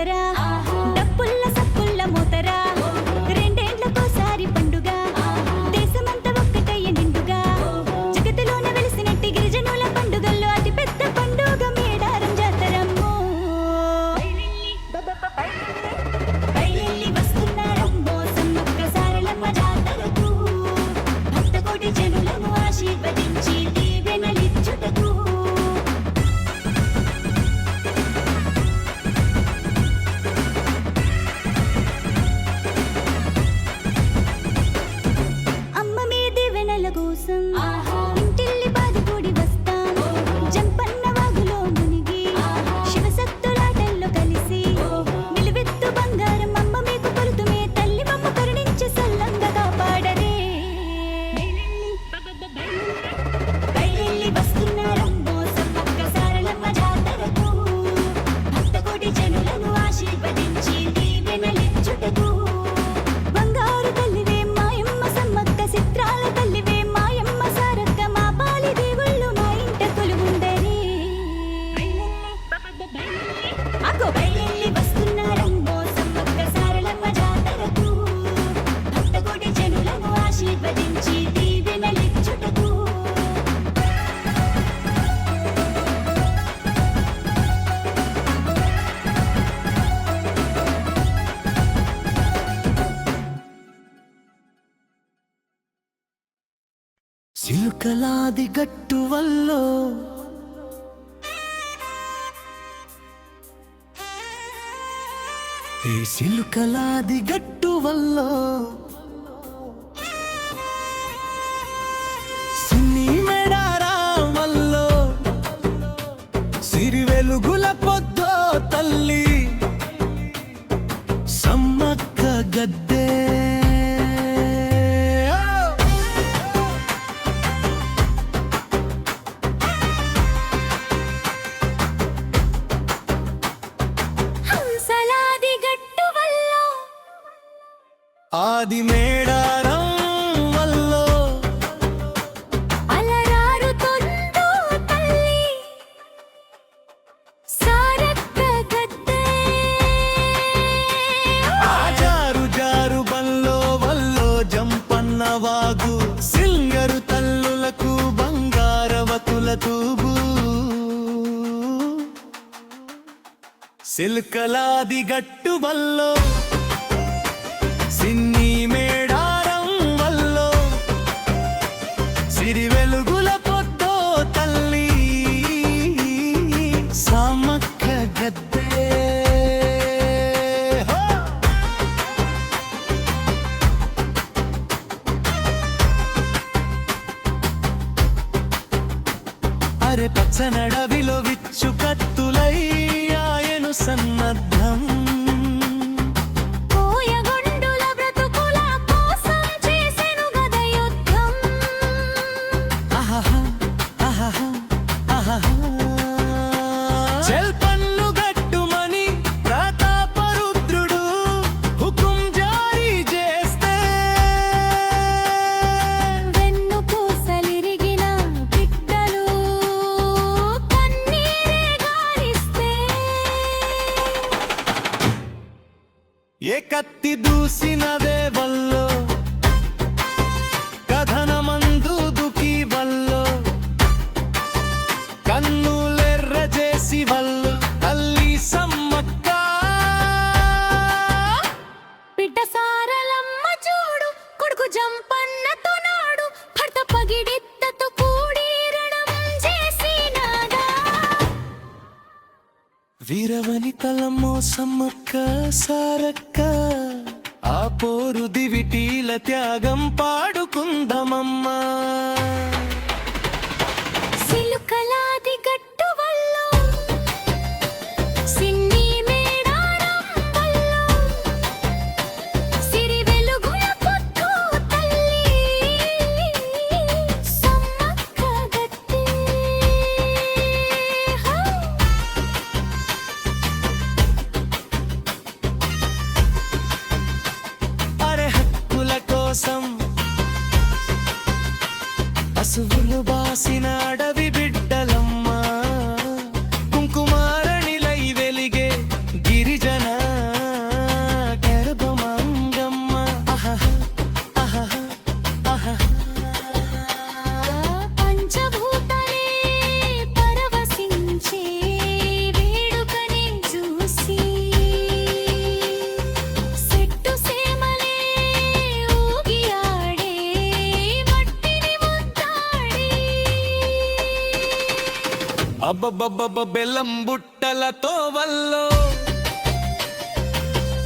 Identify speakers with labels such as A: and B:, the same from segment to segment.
A: జాతర డప్పుల్ల సప్పుల్ల మోతరా రెండేండ్లకోసారి పండుగ దేశమంతా ఒక్కటయ్య నిండుగా జగతిలోన వెలిసినట్టి గిరిజనుల పండుగల్లో అతి పెద్ద పండుగ మేడారం జాతరమ్మో బయలెల్లి వస్తున్నారమ్మో సమ్మక్క సారలమ్మ జాతరకు భక్తకోటి జనులను ఆశీర్వదించి దీవెనలిచ్చుటకు కోసం ఇంటిల్లి బాదుగూడి వస్తాం జంపన్న వాగులో మునిగి శివసత్తులాటల్లో కలిసి నిలువెత్తు బంగారం అమ్మ మీకు కొలుతుమే తల్లి మమ్మ కరుణించి సల్లంగా కాపాడరే బయలెల్లి వస్తున్నారమ్మో సమ్మక్క సారలమ్మ జాతరకు భక్తకోటి జనులను ఆశీర్వదించి దీవెనలిచ్చుటకు బంగారు తల్లివే మాయమ్మ సమ్మక్క చిత్రాల తల్లివే మాయమ్మ సారక్క మా పాలి దేవుళ్ళు మా ఇంట కొలువుండరే అగో బయలెల్లి వస్తున్నారమ్మో సమ్మక్క సారలమ్మ జాతరకు భక్తకోటి జనులను ఆశీర్వదించి దీవెనలిచ్చుటకు
B: సిలుకలాది గట్టు వల్లో ఈ సిలుకలాది గట్టు వల్లో సిన్ని మెడారా వల్లో సిరి వెలుగుల పొద్దో తల్లి సమ్మక్క గద్దే ఆది మేడారం వల్లో
A: అలరారు తొందో తల్లి సారక్క గద్దే
B: ఆజారు జారు బల్లో వల్లో జంపన్న వాగు సిల్గరు తల్లులకు బంగారవతుల తూబు సిల్కలాది గట్టు వల్లో సిన్ని మేడారం వల్లో సిరి వెలుగుల పొద్దో తల్లి సమ్మక్క గద్దే అరే పచ్చనడవిలో విచ్చు కత్తులై ఆయను సన్నద్ధం చెల్పన్ను గట్టుమని ప్రతాపరుద్రుడు హుకుం జారీ చేస్తే
A: వెన్ను పూసలిరిగిన బిడ్డలు కన్నీరే గారిస్తే
B: ఏ కత్తి దూసినదే వల్లో కథనమందు దుకి వల్లో కన్నులెర్ర చేసి వల్లు తల్లి సమ్మక్క
A: బిడ్డ సారలమ్మ చూడు కొడుకు జంపన్నతో నాడు భర్త పగిడిత్తతో కూడి రణం చేసినాదా
B: వీరవనితలమ్మో సమ్మక్క సారక్క ఆ పోరు దివిటీల త్యాగం పాడుకుందమమ్మా
A: సిలుకలాది గట్టు వల్లో సిన్ని మేడారం వల్లో సిరి వెలుగుల పొద్దు తల్లి సమ్మక్క గద్దే
B: అరే హక్కుల కోసం అబ్బబ్బబ్బ బెల్లం బుట్టలతో వల్లో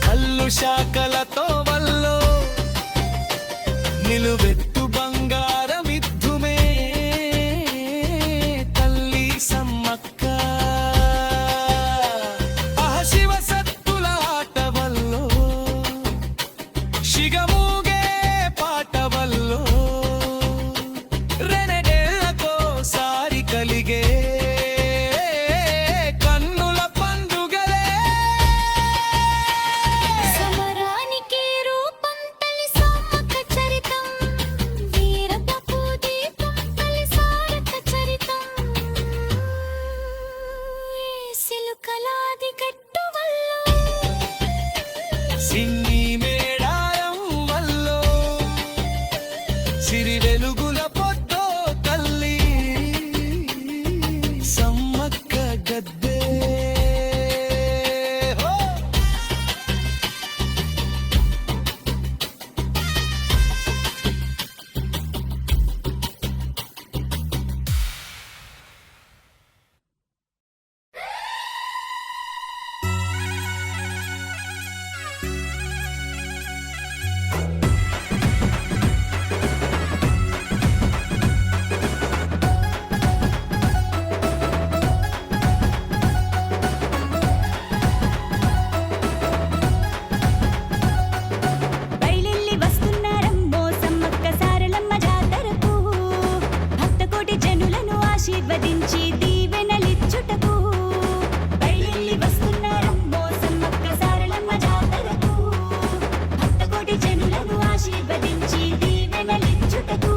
B: కల్లు శాఖలతో వల్లో నిలువెత్తు బంగారమిద్దుమే తల్లి సమ్మక్క శివ సత్తుల ఆట వల్లో శిగమూగే పాట వల్లో రెనడేళ్ళకో సారి కలిగే కన్నుల పండుగలే
A: సమరానికి రూపం తల్లి సమ్మక్క చరితం వీరపపు దీపం తల్లి సారక్క చరితం సిలుకలాది గట్టు వల్లో
B: సిన్ని మేడారం వల్లో సిరి వెలుగుల పొద్దో తల్లి సమ్మక్క గద్దే హో!
C: బయలెల్లి వస్తున్నారమ్మో సమ్మక్క సారలమ్మ జాతరకు భక్తకోటి జనులను ఆశీర్వదించి దీవెనలిచ్చుటకు బయలెల్లి వస్తున్నారమ్మో సమ్మక్క సారలమ్మ జాతరకు భక్తకోటి జనులను ఆశీర్వదించి దీవెనలిచ్చుటకు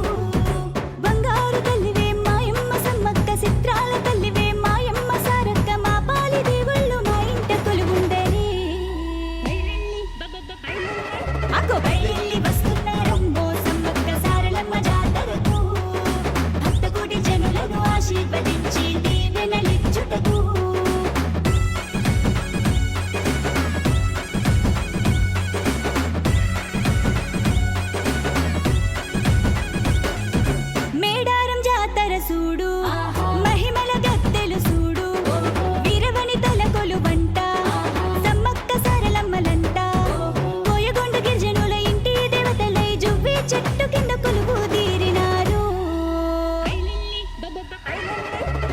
C: బంగారు తల్లివే మాయమ్మ సమ్మక్క చిత్రాల తల్లివే మాయమ్మ సారక్క మా పాలి దేవుళ్ళు మా ఇంట కొలువుండరి అగో బయలెల్లి వస్తున్నారమ్మో సమ్మక్క సారలమ్మ జాతరకు భక్తకోటి జనులను ఆశీర్వదించి దీవెనలిచ్చుటకు మేడారం జాతర సూడు మహిమల గద్దెలు సూడు వీరవని తలకొలు వంట సమ్మక్క సారలమ్మలంట కోయగొండ గిరిజనుల ఇంటి దేవతలై జువ్వి చెట్టు కింద కొలువు తీరినారు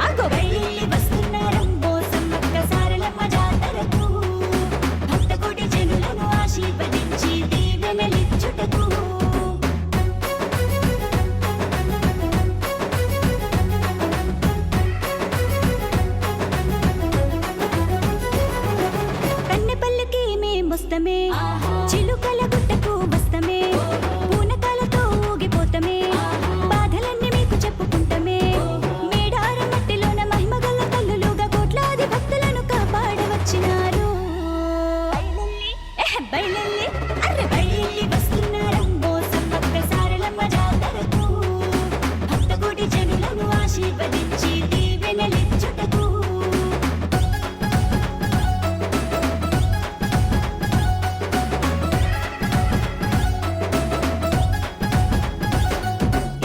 C: అగో బయలెల్లి వస్తున్నారమ్మో సమ్మక్క సారలమ్మ జాతరకు భక్తకోటి జనులను ఆశీర్వదించి దీవెనలిచ్చుటకు కన్నెపల్లికి మేమొస్తమే చిలుకల గుట్టకు వస్తమే పూనకాలతో ఊగిపోతమే బాధలన్నీ మీకు చెప్పుకుంటమే మేడారం మట్టిలోన మహిమగల్ల తల్లులుగా కోట్లాది భక్తులను కాపాడవచ్చినారు బయలెల్లి అర్రె బయలెల్లి వస్తున్నారమ్మో సమ్మక్క సారలమ్మ జాతరకు భక్తకోటి జనులను ఆశీర్వదించి దీవెనలిచ్చుటకు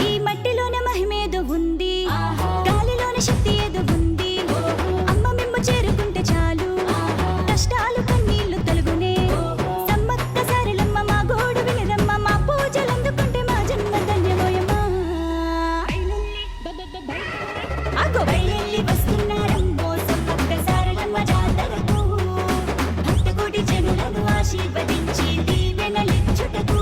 C: ఈ మట్టిలోన మహిమేదో ఉంది గాలిలోన శక్తి ఏదో ఉంది అమ్మ మిమ్ము చేరుకుంటే చాలు కష్టాలు కన్నీళ్లు తొలగునే సమ్మక్క సారలమ్మ మా గోడు వినరమ్మ మా పూజలందుకుంటే మా జన్మ ధన్యమోయమ్మా అగో బయలెల్లి వస్తున్నారమ్మో సమ్మక్క సారలమ్మ జాతరకు భక్తకోటి జనులను ఆశీర్వదించి దీవెనలిచ్చుటకు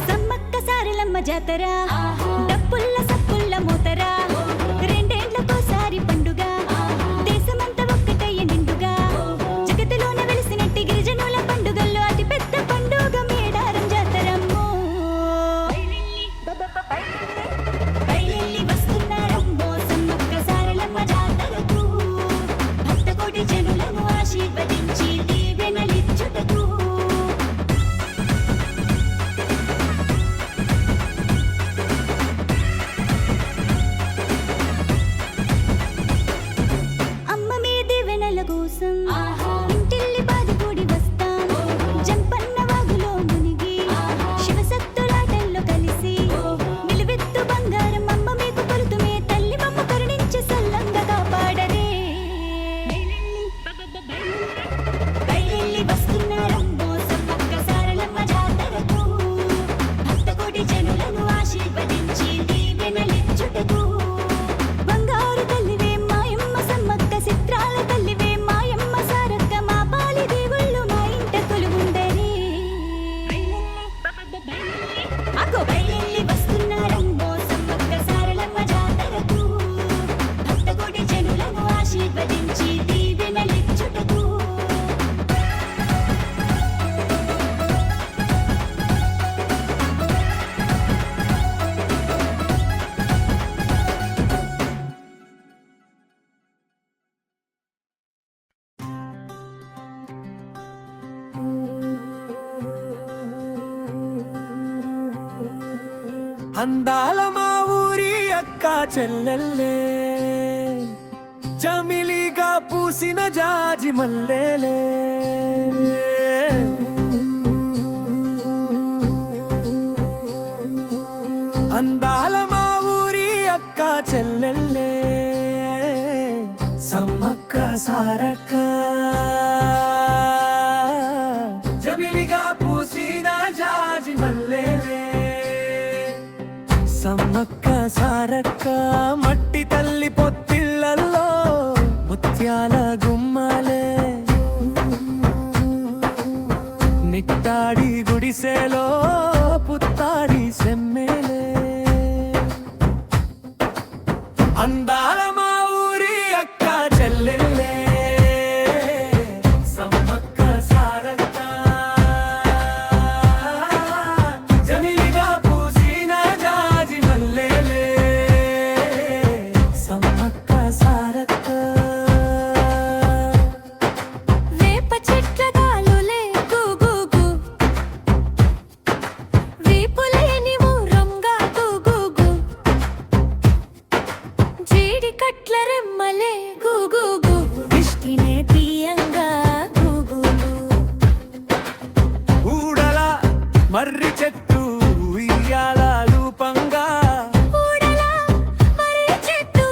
C: సమ్మక్క సారలమ్మ జాతర డప్పుల్ల సప్పుల్ల మోతరా రెండేండ్లకోసారి పండుగ దేశమంతా ఒక్కటయ్య నిండుగా జగతిలోన వెలిసినట్టి గిరిజనుల పండుగల్లో అతి పెద్ద పండుగ మేడారం జాతరమ్మో బయలెల్లి వస్తున్నారమ్మో సమ్మక్క సారలమ్మ జాతరకు భక్తకోటి జనులను ఆశీర్వదించి దీవెనలిచ్చుటకు
B: అందాల మా ఊరి అక్క చెల్లెల్లే జమిలిగా పూసిన జాజి మల్లెలే అందాల మా ఊరి అక్క చెల్లెల్లే సమ్మక్క సారక్క జమిలిగా పూసిన జాజి మల్లెలే సమ్మక్క సారక్క మట్టి తల్లి పొత్తిళ్ళల్లో ముత్యాల గుమ్మలే నిట్టాడి గుడిసెలో పుత్తాడి సెమ్మెలే అందాల మా ఊరి అక్క చెల్లెల్లే సమ్మక్క సారక్క జమిలిగా పూసిన జాజి మల్లెలే సమ్మక్క సారక్క
A: వేప చెట్ల గాలులే గుగుగు వీపులేని ఊరంగా గుగుగు జీడి కట్ల రెమ్మలే గుగుగు దిష్టినే తీయంగా గుగుగు
B: ఊడల మర్రి చెట్టు ఉయ్యాల రూపంగా
A: ఊడలా మర్రి చెట్టు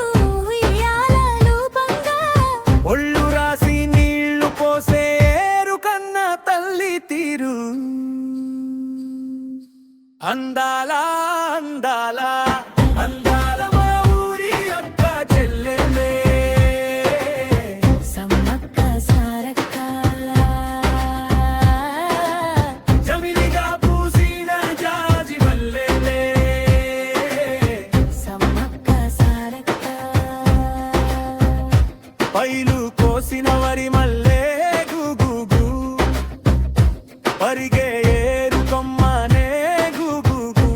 A: ఉయ్యాల రూపంగా
B: ఒళ్ళు రాసి నీళ్లు పోసే ఏరు కన్న తల్లి తీరు అందాల అందాల అందాల మా ఊరి అక్క చెల్లెలే
A: సమ్మక్క సారక్క
B: జమిలిగా పూసిన జాజి మల్లెలే
A: సమ్మక్క సారక్క
B: పైలు కోసిన వరి మల్లె గుగుగు పరిగే ఏరు కొమ్మనే గుగుగు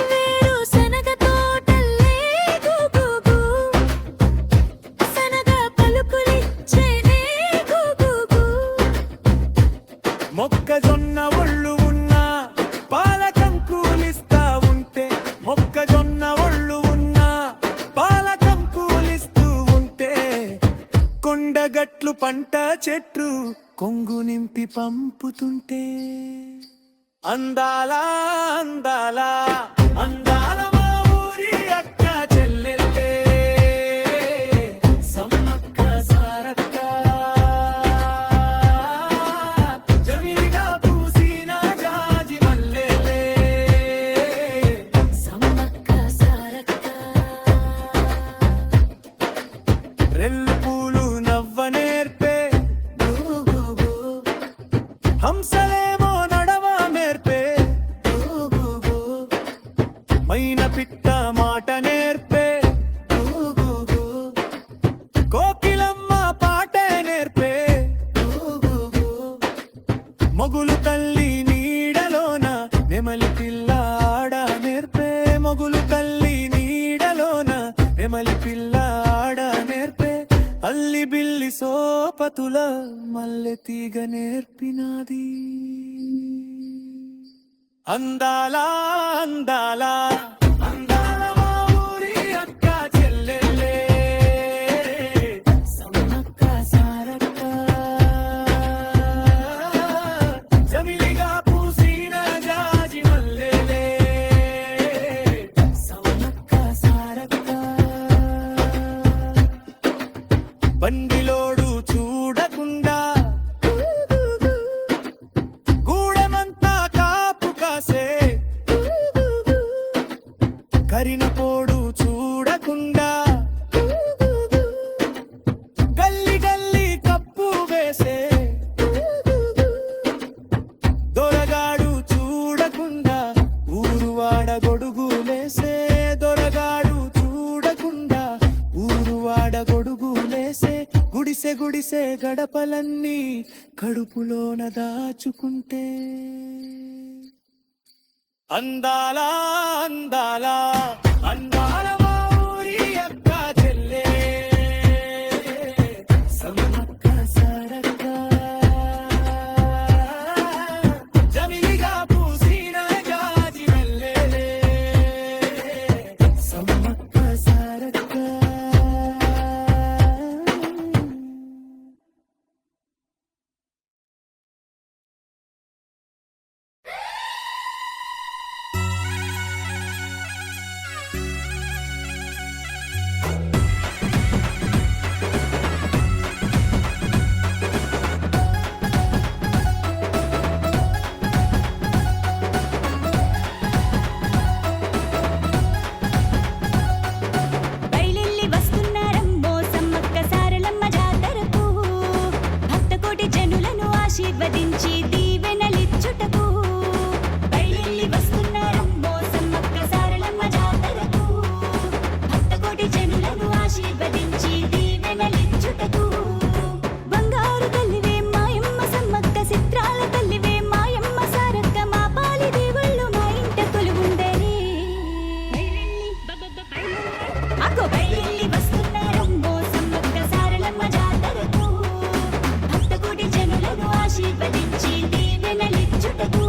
A: వేరు శనగ తోటల్లే గుగుగు శనగ పలుకులిచ్చేనే గుగుగు
B: మొక్కజొన్న ఒళ్ళు ఉన్నా పాలకం కూలిస్తా ఉంటే మొక్కజొన్న ఒళ్ళు ఉన్నా పాలకం కూలిస్తూ ఉంటే కొండగట్లు పంట చెట్లు కొంగు నింపి పంపుతుంటే అందాల అందాల అందాల మా ఊరి అక్క చెల్లెల్లే సమ్మక్క సారక్క జమిలిగా పూసిన జాజి మల్లెలే
A: సమ్మక్క సారక్క
B: రెల్లు పూలు నవ్వ నేర్పే
A: గుగుగు
B: హంసలేమో నడవ నేర్పే
A: గుగుగు
B: మైన పిట్ట మాట నేర్పే
A: గుగుగు
B: కోకిలమ్మ పాట నేర్పే
A: గుగుగు
B: మొగులు తల్లి నీడలోన నెమలి పిల్ల ఆడ నేర్పే మొగులు తల్లి నీడలోన నెమలి పిల్ల ఆడ నేర్పే అల్లి బిల్లి సోపతుల మల్లె తీగ నేర్పినాది అందాల అందాల అందాల మా ఊరి అక్క చెల్లెల్లే
A: సమ్మక్క సారక్క
B: జమిలిగా పూసిన జాజి మల్లెలే
A: సమ్మక్క సారక్క
B: బండిలోడు చూడకుండా గూడెమంతా కాపు కాసే కరినపోడు చూడకుండా గల్లి గల్లి కప్పు వేసే దొరగాడు చూడకుండా ఊరువాడ గొడుగులేసే దొరగాడు చూడకుండా ఊరువాడ గొడుగులేసే గుడిసె గుడిసె గడపలన్నీ కడుపులోన దాచుకుంటే అందాల అందాల అందాల మా ఊరి అక్క చెల్లె సమ్మక్క సారక్క జమిలిగా పూసిన జాజి మల్లెలే
C: ఆశీర్వదించి దీవెనలిచ్చుటకు బయలెల్లి వస్తున్నారమ్మో సమ్మక్క సారలమ్మ జాతరకు భక్తకోటి జనులను ఆశీర్వదించి దీవెనలిచ్చుటకు బంగారు తల్లివే మాయమ్మ సమ్మక్క చిత్రాల తల్లివే మాయమ్మ సారక్క మా పాలి దేవుళ్ళు మా ఇంట కొలువుండరే అగో బయలెల్లి వస్తున్నారమ్మో సమ్మక్క సారలమ్మ జాతరకు భక్తకోటి జనులను ఆశీర్వదించి దీవెనలిచ్చుటకు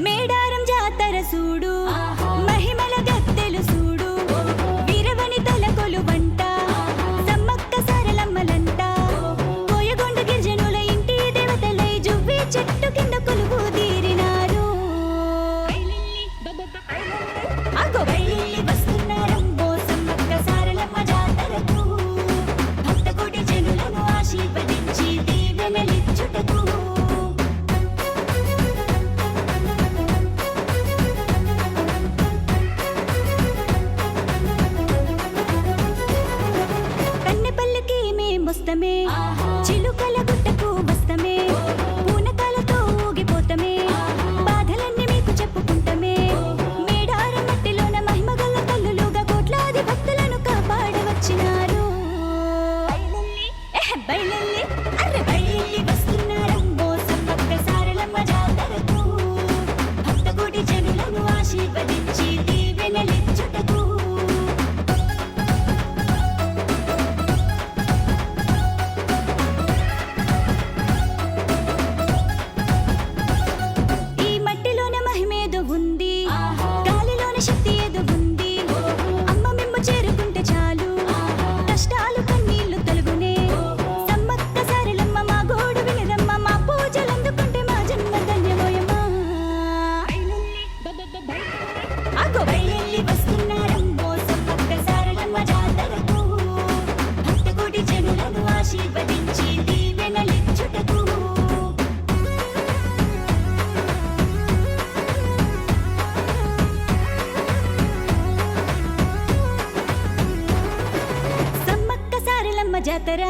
C: మేడారం జాతర సూడు మహిమల గత్తెలు సూడు వీరవని తలకొలు వంట సమ్మక్క సారలమ్మలంట కోయగొండ గిరిజనుల ఇంటి దేవతలై జువ్వి చెట్టు కింద కొలువు తీరినారు అగో బయలెల్లి వస్తున్నారమ్మో సమ్మక్క సారలమ్మ జాతరకు భక్తకోటి జనులను ఆశీర్వదించి దీవెనలిచ్చుటకు కన్నెపల్లికి మేమొస్తమే చిలుకల గుట్టకు వస్తమే పూనకాలతో ఊగిపోతమే బాధలన్నీ మీకు చెప్పుకుంటమే మేడారం మట్టిలోన మహిమగల తల్లులుగా కోట్లాది భక్తులను కాపాడవచ్చినారు బయలెల్లి అర్రె బయలెల్లి వస్తున్నారమ్మో సమ్మక్క సారలమ్మ జాతరకు భక్తకోటి జనులను ఆశీర్వదించి దీవెనలిచ్చుటకు ఈ మట్టిలోన మహిమేదో ఉంది గాలిలోన శక్తి ఏదో ఉంది అమ్మ మిమ్ము చేరుకుంటే చాలు కష్టాలు కన్నీళ్లు తొలగునే సమ్మక్క సారలమ్మ మా గోడు వినరమ్మ మా పూజలు అందుకుంటే మా జన్మ ధన్యమోయమ్మా అగో బయలెల్లి వస్తున్నారమ్మో సమ్మక్క సారలమ్మ జాతరకు భక్తకోటి జనులను ఆశీర్వదించి దీవెనలిచ్చుటకు సమ్మక్క సారలమ్మ జాతర